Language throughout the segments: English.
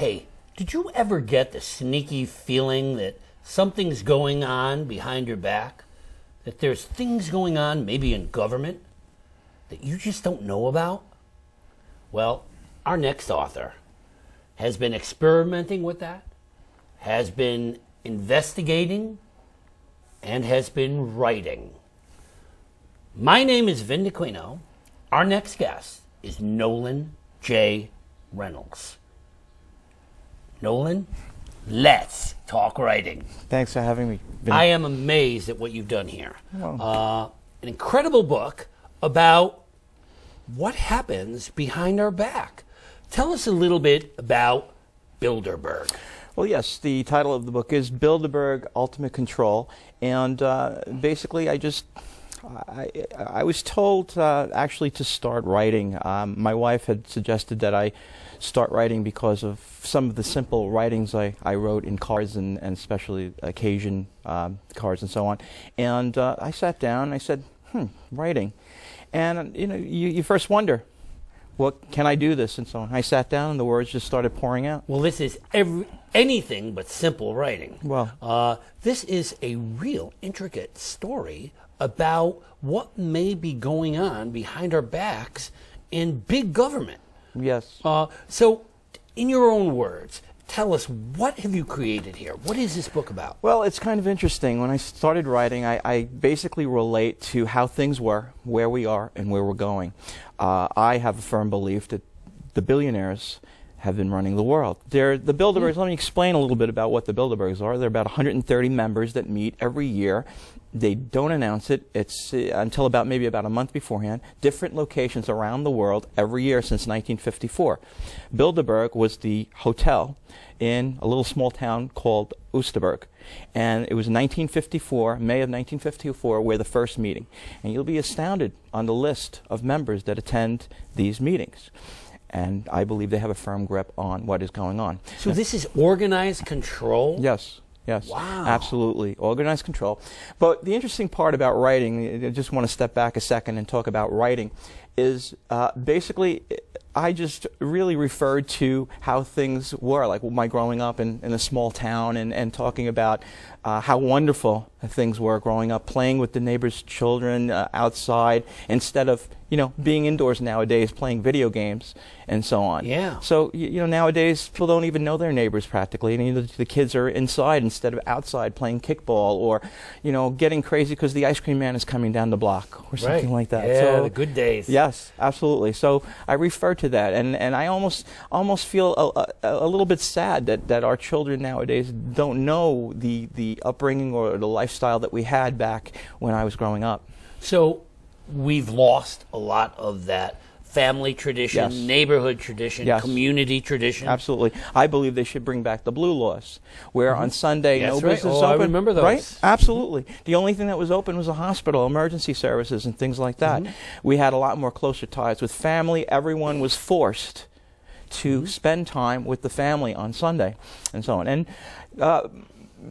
Hey, did you ever get the sneaky feeling that something's going on behind your back? That there's things going on, maybe in government, that you just don't know about? Well, our next author has been experimenting with that, has been investigating, and has been writing. My name is Vin DeQuino. Our next guest is Nolan J. Reynolds. Nolan, let's talk writing. Thanks for having me, Vin. I am amazed at what you've done here. Well. An incredible book about what happens behind our back. Tell us a little bit about Bilderberg. Well, yes, the title of the book is Bilderberg, Ultimate Control. And basically, I was told actually to start writing. My wife had suggested that I start writing because of some of the simple writings I wrote in cards and especially occasion cards and so on. And I sat down and I said, writing. And you first wonder, what can I do this and so on. I sat down and the words just started pouring out. Well, this is anything but simple writing. Well, this is a real intricate story about what may be going on behind our backs in big government. yes. So, in your own words, tell us, what have you created here? What is this book about? Well, it's kind of interesting. When I started writing, I basically relate to how things were, where we are, and where we're going. I have a firm belief that the billionaires have been running the world. The Bilderbergs, let me explain a little bit about what the Bilderbergs are. They're about 130 members that meet every year. They don't announce it. It's until maybe about a month beforehand. Different locations around the world every year since 1954. Bilderberg was the hotel in a little small town called Oosterberg. And it was 1954, May of 1954, where the first meeting. And you'll be astounded on the list of members that attend these meetings. And I believe they have a firm grip on what is going on. So this is organized control? Yes. Yes, wow. Absolutely. Organized control. But the interesting part about writing, I just want to step back a second and talk about writing, is basically I just really referred to how things were, like my growing up in a small town and talking about how wonderful things were growing up, playing with the neighbors' children outside instead of, being indoors nowadays, playing video games and so on. Yeah. So, nowadays people don't even know their neighbors practically. And the kids are inside instead of outside playing kickball or, getting crazy because the ice cream man is coming down the block or something like that. Yeah, so, the good days. Yes, absolutely. So I refer to that, and I almost feel a little bit sad that our children nowadays don't know the upbringing or the lifestyle that we had back when I was growing up. So we've lost a lot of that family tradition, Yes. neighborhood tradition, Yes. community tradition. Absolutely. I believe they should bring back the blue laws, where on Sunday That's no right. business Oh, I open. remember those. Right? Absolutely. The only thing that was open was a hospital, emergency services, and things like that. We had a lot more closer ties with family. Everyone was forced to spend time with the family on Sunday, and so on. And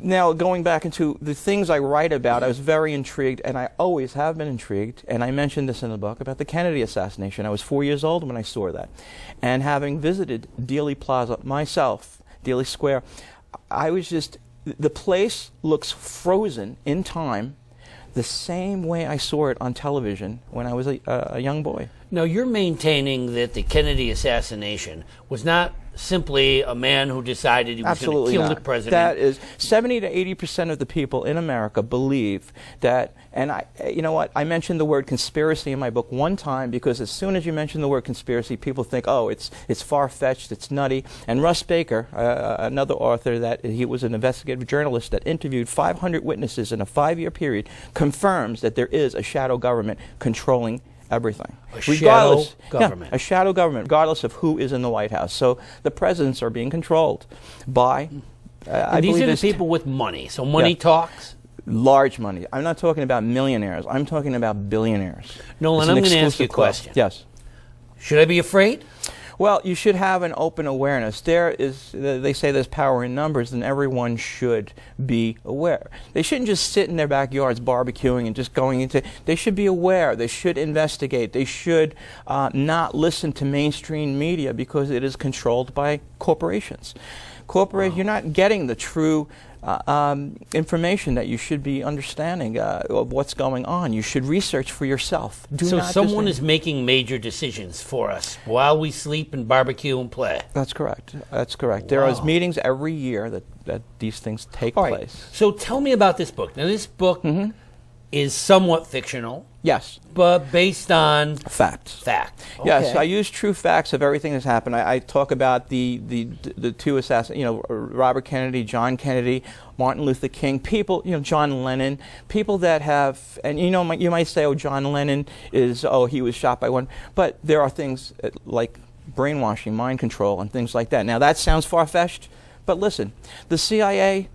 now, going back into the things I write about, I was very intrigued, and I always have been intrigued, and I mentioned this in the book, about the Kennedy assassination. I was 4 years old when I saw that. And having visited Dealey Plaza myself, Dealey Square, I was just, the place looks frozen in time the same way I saw it on television when I was a young boy. Now, you're maintaining that the Kennedy assassination was not simply a man who decided he was going to kill the president. That is 70 to 80% of the people in America believe that, and you know what? I mentioned the word conspiracy in my book one time because as soon as you mention the word conspiracy, people think, oh, it's far-fetched, it's nutty. And Russ Baker, another author, that he was an investigative journalist that interviewed 500 witnesses in a 5-year period, confirms that there is a shadow government controlling everything. Shadow government. Yeah, a shadow government, regardless of who is in the White House. So the presidents are being controlled by, I these believe, are the people with money. So money talks. Large money. I'm not talking about millionaires. I'm talking about billionaires. Nolan, I'm going to ask you a question. Yes. Should I be afraid? Well, you should have an open awareness. They say there's power in numbers, and everyone should be aware. They shouldn't just sit in their backyards barbecuing and just going into. They should be aware. They should investigate. They should not listen to mainstream media because it is controlled by corporations. You're not getting the true information that you should be understanding of what's going on. You should research for yourself. So someone is making major decisions for us while we sleep and barbecue and play. That's correct. That's correct. There are meetings every year that these things take place. So tell me about this book. Now, this book is somewhat fictional. Yes. But based on fact. Okay. Yes, I use true facts of everything that's happened. I talk about the two assassins, Robert Kennedy, John Kennedy, Martin Luther King, people, John Lennon, people that have, and you might say, oh, John Lennon he was shot by one, but there are things like brainwashing, mind control, and things like that. Now, that sounds far-fetched, but listen, the CIA,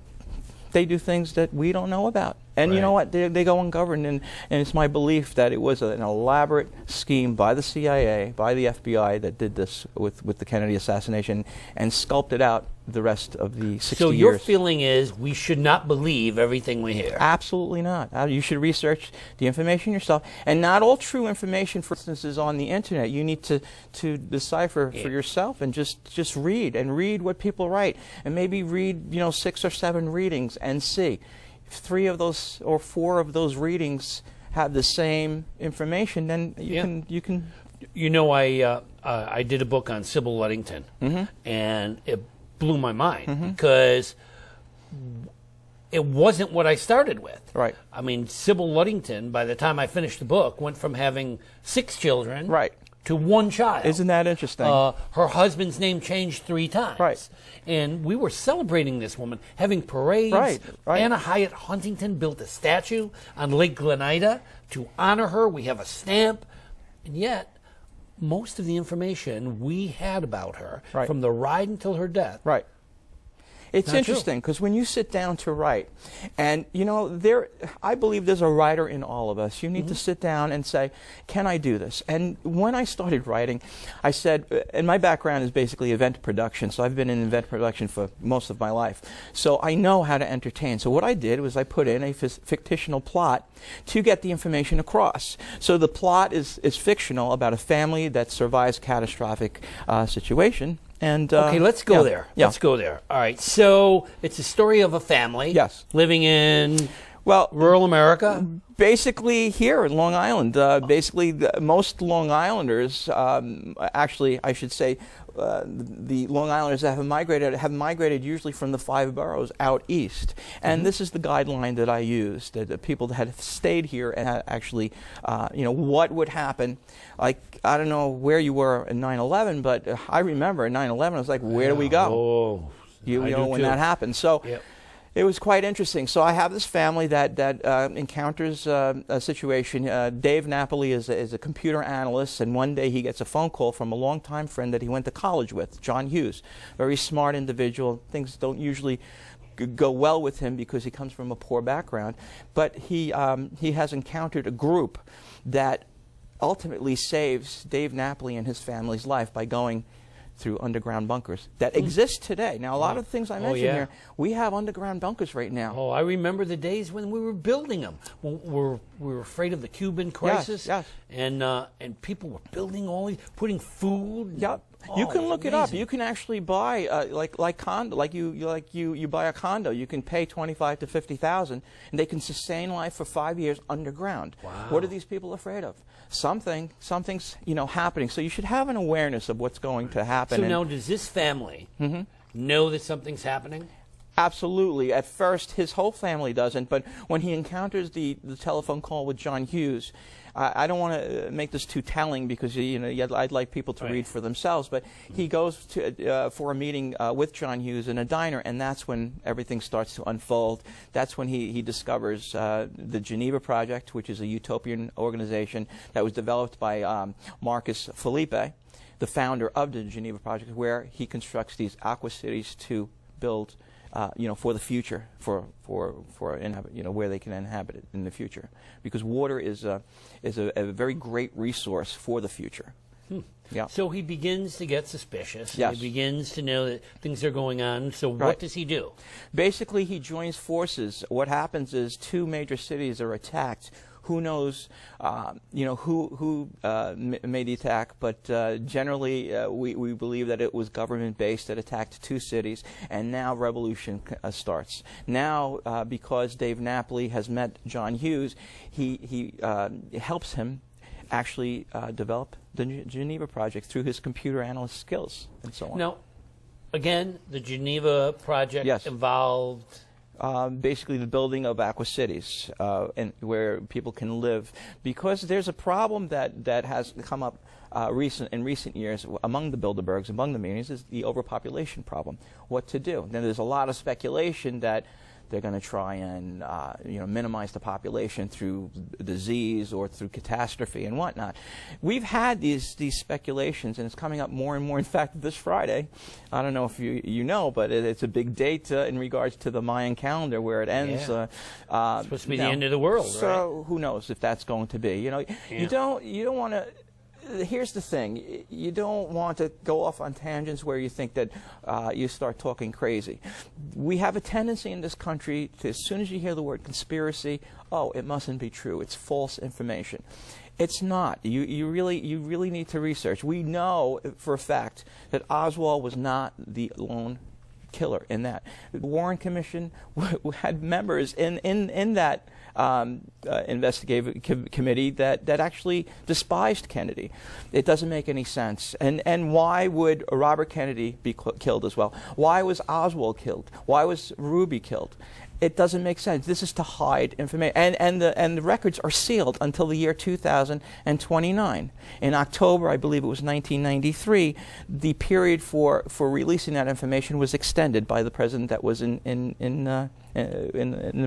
they do things that we don't know about. And you know what? They go ungoverned, and it's my belief that it was an elaborate scheme by the CIA, by the FBI that did this with the Kennedy assassination and sculpted out the rest of the 60 years. So your feeling is we should not believe everything we hear? Absolutely not. You should research the information yourself. And not all true information, for instance, is on the Internet. You need to decipher for yourself and just read what people write. And maybe read 6 or 7 readings and see. If 3 of those or 4 of those readings have the same information, then you can. I did a book on Sybil Ludington, and it blew my mind because it wasn't what I started with. Right. I mean, Sybil Ludington, by the time I finished the book, went from having 6 children to 1 child. Isn't that interesting? Her husband's name changed 3 times. Right. And we were celebrating this woman, having parades. Right. Anna Hyatt Huntington built a statue on Lake Glenida to honor her. We have a stamp. And yet, most of the information we had about her, from the ride until her death, it's interesting because when you sit down to write, and I believe there's a writer in all of us. You need to sit down and say, can I do this? And when I started writing, I said, and my background is basically event production, so I've been in event production for most of my life. So I know how to entertain. So what I did was I put in a fictional plot to get the information across. So the plot is fictional about a family that survives catastrophic situation. And okay, let's go there. Let's go there. All right. So it's a story of a family living in rural America. Basically here in Long Island. Most Long Islanders, actually, I should say, the Long Islanders that have migrated usually from the 5 boroughs out east. And this is the guideline that I used, that people that had stayed here and had actually, what would happen. Like, I don't know where you were in 9/11, but I remember in 9/11, I was like, where do we go? Oh, when that happened. So it was quite interesting. So I have this family that encounters a situation. Dave Napoli is a computer analyst, and one day he gets a phone call from a longtime friend that he went to college with, John Hughes. Very smart individual. Things don't usually go well with him because he comes from a poor background. But he has encountered a group that ultimately saves Dave Napoli and his family's life by going through underground bunkers that exist today. Now, a lot of things I mentioned here, we have underground bunkers right now. Oh, I remember the days when we were building them. We were afraid of the Cuban crisis, and people were building all these, putting food. Yep. You can look it up. You can actually buy you buy a condo. You can pay $25,000 to $50,000, and they can sustain life for 5 years underground. Wow. What are these people afraid of? Something's happening. So you should have an awareness of what's going to happen. So now, does this family know that something's happening? Absolutely. At first, his whole family doesn't, but when he encounters the telephone call with John Hughes, I don't want to make this too telling because I'd like people to read for themselves. But he goes for a meeting with John Hughes in a diner, and that's when everything starts to unfold. That's when he discovers the Geneva Project, which is a utopian organization that was developed by Marcus Felipe, the founder of the Geneva Project, where he constructs these aqua cities to build. For the future, for where they can inhabit it in the future, because water is a very great resource for the future. Yeah. So he begins to get suspicious. Yes. He begins to know that things are going on. So Right. what does he do? Basically, he joins forces. What happens is two major cities are attacked. Who knows, who made the attack, but generally we believe that it was government-based that attacked two cities, and now revolution starts. Now, because Dave Napoli has met John Hughes, he helps him actually develop the Geneva Project through his computer analyst skills and so on. Now, again, the Geneva Project Yes. involved... basically the building of aqua cities and where people can live, because there's a problem that has come up in recent years among the Bilderbergs, among the meetings, is the overpopulation problem. What to do? Now, there's a lot of speculation that they're going to try and minimize the population through disease or through catastrophe and whatnot. We've had these speculations, and it's coming up more and more. In fact, this Friday, I don't know if you know, but it's a big date in regards to the Mayan calendar where it ends. Yeah. It's supposed to be the end of the world, so right? who knows if that's going to be? You don't want to. Here's the thing. You don't want to go off on tangents where you think that you start talking crazy. We have a tendency in this country to, as soon as you hear the word conspiracy, oh, it mustn't be true. It's false information. It's not. You really need to research. We know for a fact that Oswald was not the lone killer in that. The Warren Commission had members in that investigative committee that actually despised Kennedy. It doesn't make any sense. And why would Robert Kennedy be killed as well? Why was Oswald killed? Why was Ruby killed? It doesn't make sense. This is to hide information. And the records are sealed until the year 2029. In October, I believe it was 1993, the period for releasing that information was extended by the president that was in the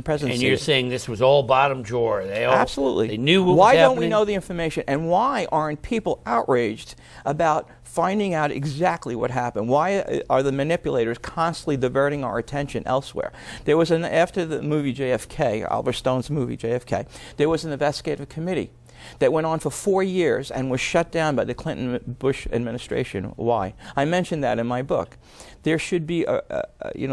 presidency. And you're saying this was all bottom drawer. Absolutely. They knew what was Why happening. don't we know the information? And why aren't people outraged about finding out exactly what happened? Why are the manipulators constantly diverting our attention elsewhere? There was after the movie JFK, Oliver Stone's movie JFK, there was an investigative committee that went on for 4 years and was shut down by the Clinton-Bush administration. Why? I mentioned that in my book. There should be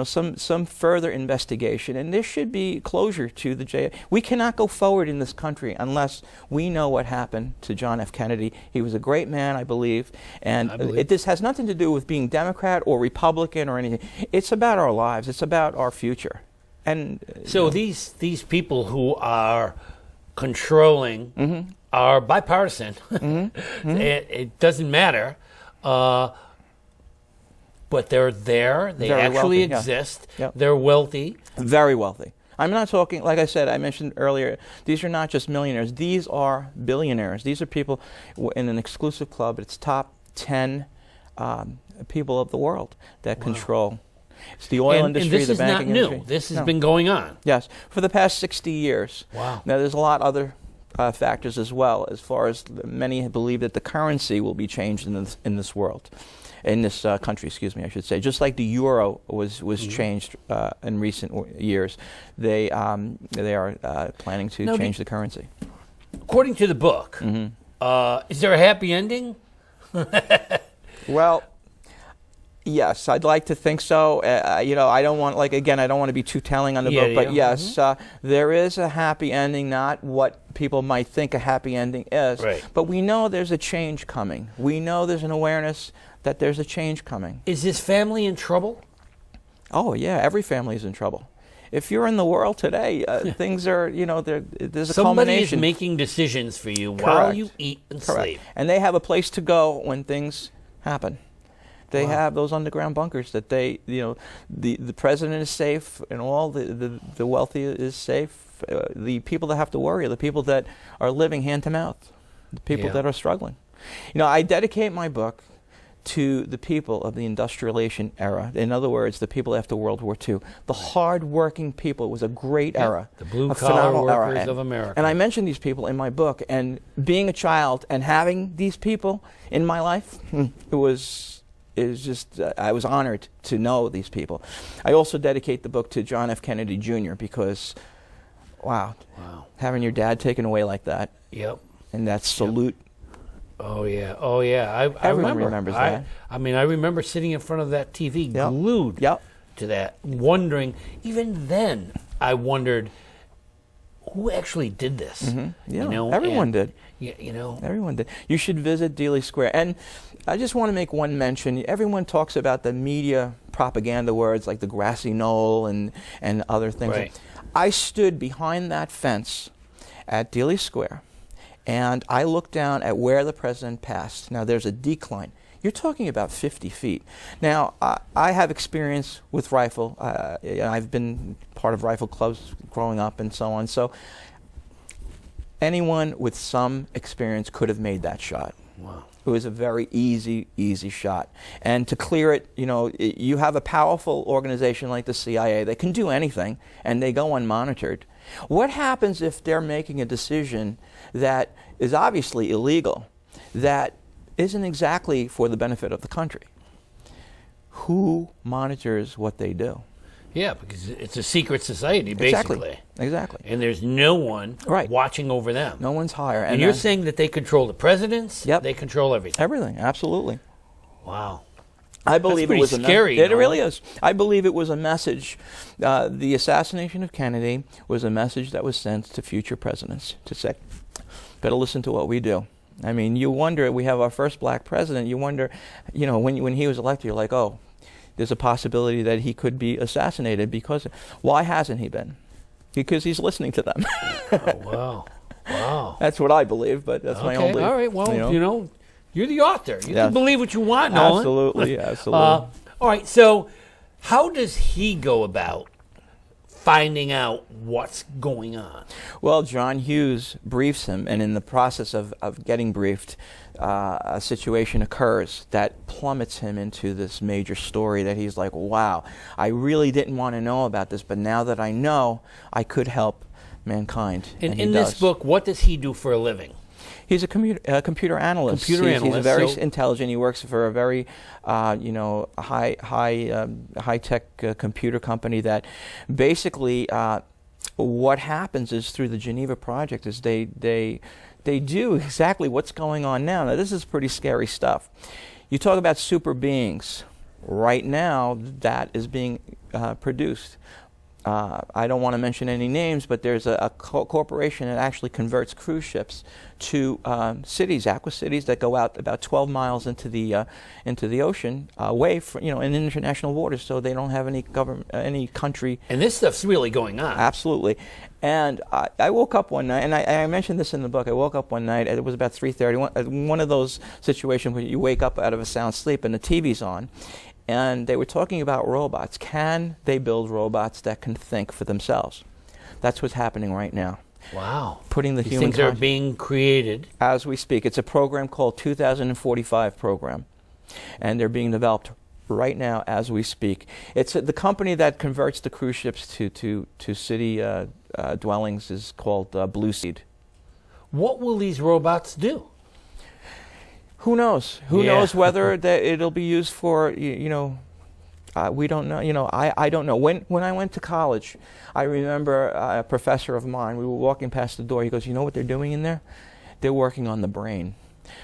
some further investigation, and there should be closure to the JFK. We cannot go forward in this country unless we know what happened to John F. Kennedy. He was a great man, I believe, and this has nothing to do with being Democrat or Republican or anything. It's about our lives. It's about our future. And so these people who are controlling are bipartisan. It doesn't matter. But they're there. They Very actually wealthy, exist. Yep. They're wealthy. Very wealthy. I'm not talking, like I said, I mentioned earlier, these are not just millionaires. These are billionaires. These are people in an exclusive club. It's top 10 people of the world that control. It's the oil industry, the banking industry. And this is not new. This has been going on. Yes, for the past 60 years. Wow. Now, there's a lot of other factors as well, as far as many believe that the currency will be changed in this world. In this country, excuse me, I should say. Just like the euro was changed in recent years, they are planning to change the currency. According to the book, is there a happy ending? Well, yes, I'd like to think so. I don't want, I don't want to be too telling on the book, but yes, there is a happy ending, not what people might think a happy ending is. Right. But we know there's a change coming. We know there's an awareness that there's a change coming. Is his family in trouble? Oh, yeah, every family is in trouble. If you're in the world today, things are, there's a Somebody culmination. is making decisions for you while you eat and sleep. And they have a place to go when things happen. They have those underground bunkers that they, the president is safe and all the wealthy is safe. The people that have to worry are the people that are living hand to mouth, the people that are struggling. I dedicate my book to the people of the industrialization era. In other words, the people after World War II. The hard-working people. It was a great era. The blue-collar workers of America. And I mention these people in my book. And being a child and having these people in my life, I was honored to know these people. I also dedicate the book to John F. Kennedy Jr. because, wow, having your dad taken away like that, and that salute Oh yeah, oh yeah. I Everyone remember. remembers that. I mean, I remember sitting in front of that TV, Yep. glued Yep. to that, wondering. Even then, I wondered who actually did this. Mm-hmm. Yeah, You know, everyone did. You know, Everyone did. You should visit Dealey Square. And I just want to make one mention. Everyone talks about the media propaganda words like the grassy knoll and other things. Right. I stood behind that fence at Dealey Square, and I looked down at where the president passed. Now, there's a decline. You're talking about 50 feet. Now, I have experience with rifle. I've been part of rifle clubs growing up and so on. So anyone with some experience could have made that shot. wow. It was a very easy shot. And to clear it, you know, you have a powerful organization like the CIA. They can do anything, and they go unmonitored. What happens if they're making a decision that is obviously illegal, that isn't exactly for the benefit of the country? Who monitors what they do? Yeah, because it's a secret society, basically. Exactly. And there's no one Right. watching over them. No one's higher. And you're saying that they control the presidents? Yep. They control everything. Everything, absolutely. Wow. I believe pretty it was scary, it Nolan. really is. I believe it was a message. The assassination of Kennedy was a message that was sent to future presidents to say, better listen to what we do. I mean, you wonder, we have our first black president, you wonder, you know, when he was elected, you're like, oh, there's a possibility that he could be assassinated because, why hasn't he been? Because he's listening to them. Oh, wow. Wow. That's what I believe, but that's my own belief. All right. Well, you know, you're the author. You Yes. can believe what you want, Nolan. Absolutely, absolutely. All right. So, how does he go about finding out what's going on? Well, John Hughes briefs him, and in the process of getting briefed, a situation occurs that plummets him into this major story that he's like, wow, I really didn't want to know about this, but now that I know, I could help mankind. And he in does. this book, what does he do for a living? He's a computer analyst. He's Analyst, very so- intelligent. He works for a very, high tech computer company that basically what happens is through the Geneva Project is they do exactly what's going on now. Now this is pretty scary stuff. You talk about super beings. Right now, that is being produced. I don't want to mention any names, but there's a corporation that actually converts cruise ships to cities, aqua cities that go out about 12 miles into the ocean, away from in international waters, so they don't have any any country. And this stuff's really going on. Absolutely. And I woke up one night, and I mentioned this in the book. I woke up one night, and it was about 3:30. One of those situations where you wake up out of a sound sleep and the TV's on. And they were talking about robots. Can they build robots that can think for themselves? That's what's happening right now. Wow. Putting the These human things are being created. as we speak. It's a program called 2045 program. And they're being developed right now as we speak. It's the company that converts the cruise ships to city dwellings is called Blue Seed. What will these robots do? Who knows? Who Yeah. knows whether it'll be used for, we don't know. I don't know. When I went to college, I remember a professor of mine, we were walking past the door, he goes, you know what they're doing in there? They're working on the brain.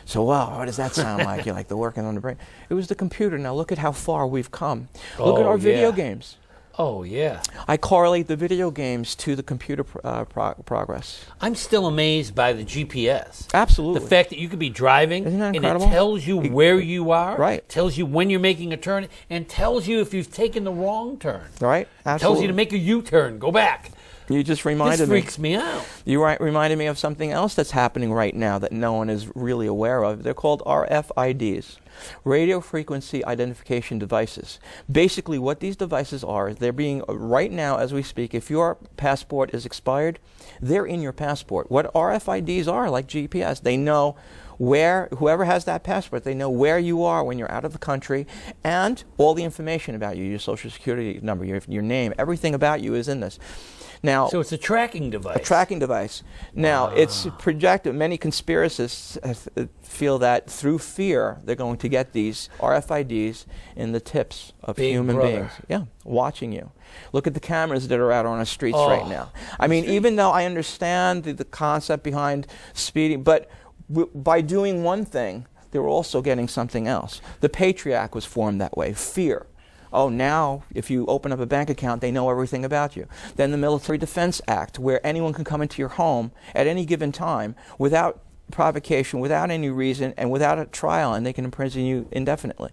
So, wow, what does that sound like? You're like, they're working on the brain. It was the computer. Now look at how far we've come. Look at our video games. Oh, yeah. I correlate the video games to the computer progress. I'm still amazed by the GPS. Absolutely. The fact that you could be driving Isn't that and incredible? it tells you where you are, Right. tells you when you're making a turn, and tells you if you've taken the wrong turn. Right? Absolutely. Tells you to make a U-turn, go back. You just This reminded me. freaks me out. You reminded me of something else that's happening right now that no one is really aware of. They're called RFIDs, radio frequency identification devices. Basically, what these devices are, they're being, right now as we speak, if your passport is expired, they're in your passport. What RFIDs are, like GPS, they know where, whoever has that passport, they know where you are when you're out of the country, and all the information about you, your social security number, your name, everything about you is in this. Now, So it's a tracking device. a tracking device. Now, it's projected, many conspiracists feel that through fear, they're going to get these RFIDs in the tips of Big human brother. beings. Yeah, watching you. Look at the cameras that are out on our streets right now. I mean, even though I understand the concept behind speeding, but by doing one thing, they were also getting something else. The Patriot Act was formed that way, fear. Oh, now if you open up a bank account, they know everything about you. Then the Military Defense Act, where anyone can come into your home at any given time without provocation, without any reason, and without a trial, and they can imprison you indefinitely.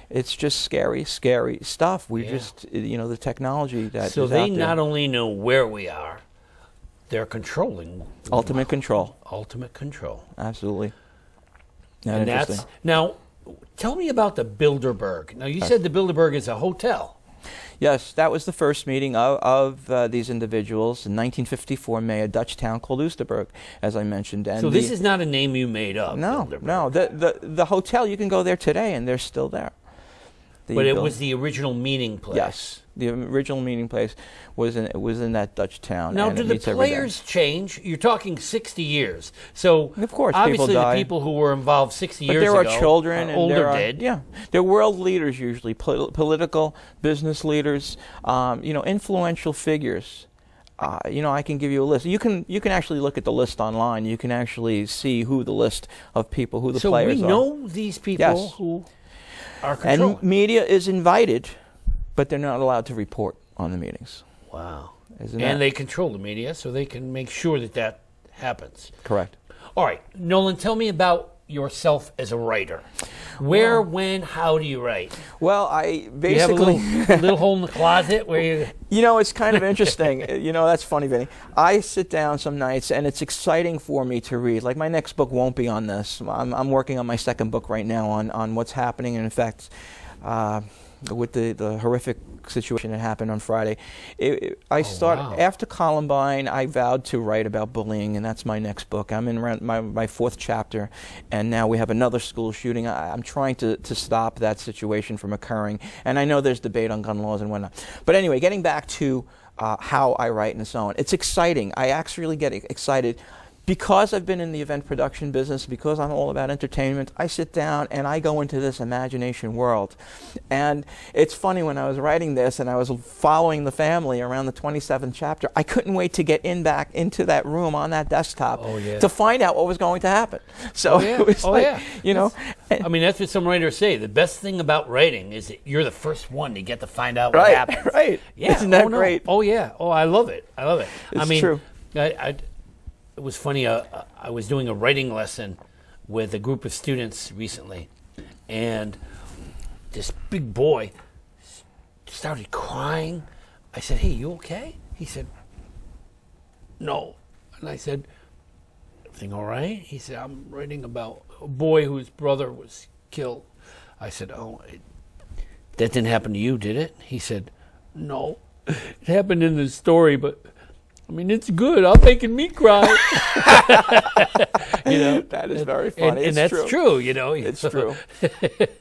It's just scary, scary stuff. We just, the technology that So is they out there. not only know where we are, they're controlling. Ultimate control. Ultimate control. Absolutely. Not And interesting. that's now. Tell me about the Bilderberg. Now you said the Bilderberg is a hotel. Yes, that was the first meeting of these individuals in 1954 May, a Dutch town called Oosterburg, as I mentioned. And So this is not a name you made up. no, Bilderberg. no. The hotel, you can go there today, and they're still there. But it was the original meeting place. Yes, the original meeting place was in that Dutch town. Now, and do it the meets every day. players change? You're talking 60 years. So Of course, obviously people die. the people who were involved 60 But years there ago are children, are and older there are, dead. Yeah, they're world leaders usually, political, business leaders, influential figures. I can give you a list. You can actually look at the list online. You can actually see who the list of people, who the players are. So we know these people Yes. who are controlling. And media is invited, but they're not allowed to report on the meetings. Wow. Isn't And that they control the media, so they can make sure that happens. correct? All right, Nolan, tell me about yourself as a writer. Where, when, how do you write? Well, I Do you have a basically... little hole in the closet where you... It's kind of interesting. That's funny, Vinny. I sit down some nights, and it's exciting for me to read. Like, my next book won't be on this. I'm working on my second book right now on what's happening, and in fact, with the horrific situation that happened on Friday. After Columbine, I vowed to write about bullying, and that's my next book. I'm in my fourth chapter, and now we have another school shooting. I'm trying to stop that situation from occurring, and I know there's debate on gun laws and whatnot. But anyway, getting back to how I write and so on, it's exciting. I actually get excited. Because I've been in the event production business, because I'm all about entertainment, I sit down and I go into this imagination world. And it's funny, when I was writing this and I was following the family around the 27th chapter, I couldn't wait to get back into that room on that desktop to find out what was going to happen. So it was I mean, that's what some writers say. The best thing about writing is that you're the first one to get to find out what happens. Right. Yeah. Isn't that great? Oh, yeah. Oh, I love it. I love it. It's true. It was funny, I was doing a writing lesson with a group of students recently, and this big boy started crying. I said, "Hey, you okay?" He said, "No." And I said, "Everything all right?" He said, "I'm writing about a boy whose brother was killed." I said, "Oh, that didn't happen to you, did it?" He said, "No, it happened in the story, but I mean, it's good. I'm making me cry." That is very funny. And that's true. It's true.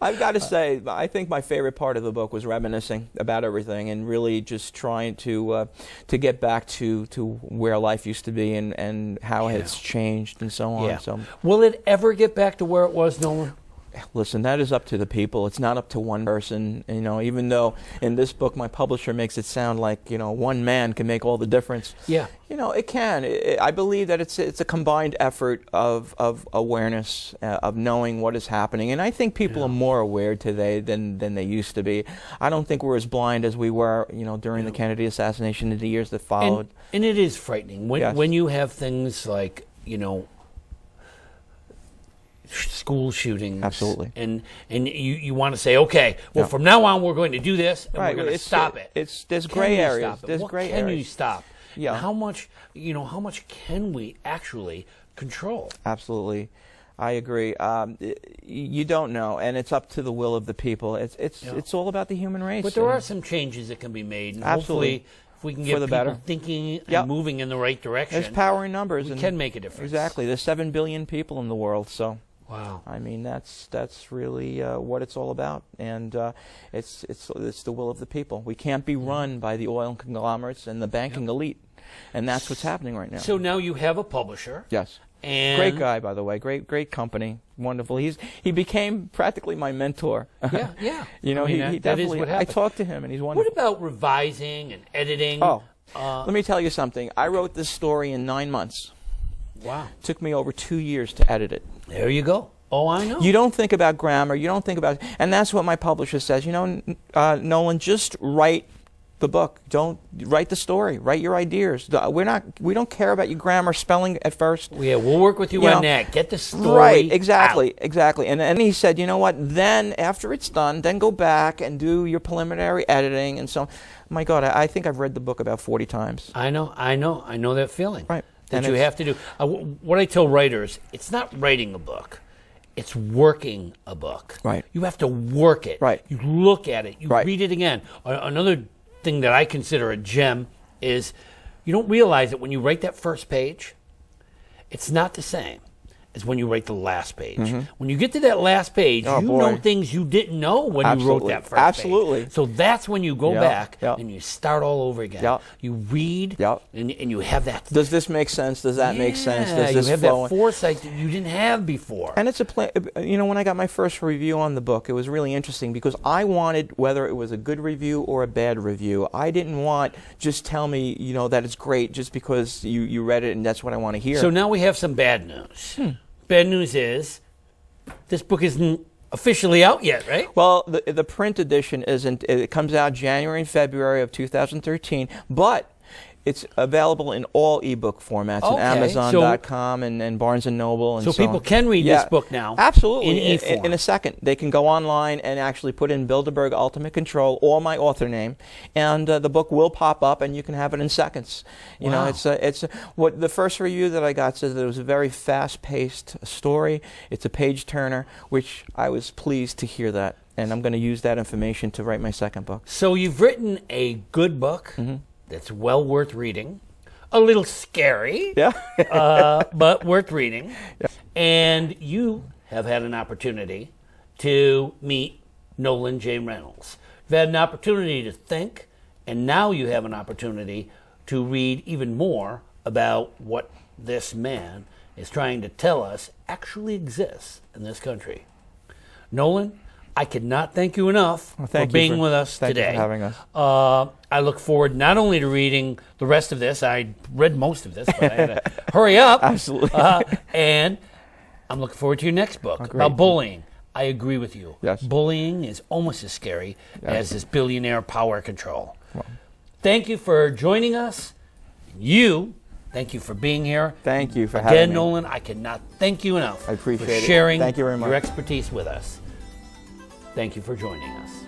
I've got to say, I think my favorite part of the book was reminiscing about everything and really just trying to get back to where life used to be and how it's changed and so on. Yeah. So, will it ever get back to where it was, Nolan? listen, that is up to the people. It's not up to one person. Even though in this book my publisher makes it sound like one man can make all the difference. Yeah. It can. I believe that it's a combined effort of awareness, of knowing what is happening, and I think people are more aware today than they used to be. I don't think we're as blind as we were, during the Kennedy assassination and the years that followed. And it is frightening when you have things like school shootings. Absolutely. And you want to say, okay, well, from now on we're going to do this, and we're going to stop it. There's gray areas. There's what gray can areas. you stop? Yeah. And how much can we actually control? Absolutely. I agree. You don't know, and it's up to the will of the people. It's all about the human race. But there are some changes that can be made, and Absolutely. hopefully if we can get the people better. thinking and moving in the right direction. There's power in numbers. We can make a difference. Exactly. There's 7 billion people in the world, so. Wow. I mean, that's really what it's all about, and it's the will of the people. We can't be run by the oil conglomerates and the banking elite, and that's what's happening right now. So now you have a publisher. Yes. And great guy, by the way. Great company. Wonderful. He became practically my mentor. Yeah, yeah. he that definitely. is what I happened. talked to him, and he's wonderful. What about revising and editing? Oh, let me tell you something. I wrote this story in 9 months. Wow. Took me over 2 years to edit it. There you go. Oh, I know. You don't think about grammar. You don't think about, and that's what my publisher says. You know, Nolan, just write the book. Don't write the story. Write your ideas. We don't care about your grammar, spelling at first. Yeah, we'll work with you on that. Get the story right. Exactly. out. Exactly. And he said, you know what? Then after it's done, then go back and do your preliminary editing and so on. My God, I think I've read the book about 40 times. I know that feeling. Right. That you have to do. What I tell writers, it's not writing a book. It's working a book. Right. You have to work it. Right. You look at it. You Right. read it again. Another thing that I consider a gem is you don't realize that when you write that first page, it's not the same as when you write the last page. When you get to that last page, you know things you didn't know when you wrote that first page. So that's when you go back and you start all over again. You read and you have that. Does this make sense? Does that make sense? Does this you have flow? that foresight that you didn't have before. And it's when I got my first review on the book, it was really interesting because I wanted, whether it was a good review or a bad review, I didn't want just tell me, that it's great just because you read it and that's what I want to hear. So now we have some bad news. Bad news is this book isn't officially out yet, right? Well, the print edition isn't. It comes out January and February of 2013, but it's available in all ebook formats, on Amazon.com and Barnes & Noble and so people on. Can read this book now. Absolutely. In e-form. In a second. They can go online and actually put in Bilderberg Ultimate Control or my author name, and the book will pop up and you can have it in seconds. You know, it's what the first review that I got says that it was a very fast-paced story. It's a page-turner, which I was pleased to hear that, and I'm going to use that information to write my second book. So you've written a good book. That's well worth reading. A little scary, but worth reading. Yeah. And you have had an opportunity to meet Nolan J. Reynolds. You've had an opportunity to think, and now you have an opportunity to read even more about what this man is trying to tell us actually exists in this country. Nolan, I cannot thank you enough for being with us today. Thank you for having us. I look forward not only to reading the rest of this, I read most of this, but I had to hurry up. Absolutely. And I'm looking forward to your next book about bullying. I agree with you. Yes. Bullying is almost as scary as this billionaire power control. Well, thank you for joining us. Thank you for being here. Thank you for having me. Again, Nolan, I cannot thank you enough I appreciate for it. sharing Thank you very much. your expertise with us. Thank you for joining us.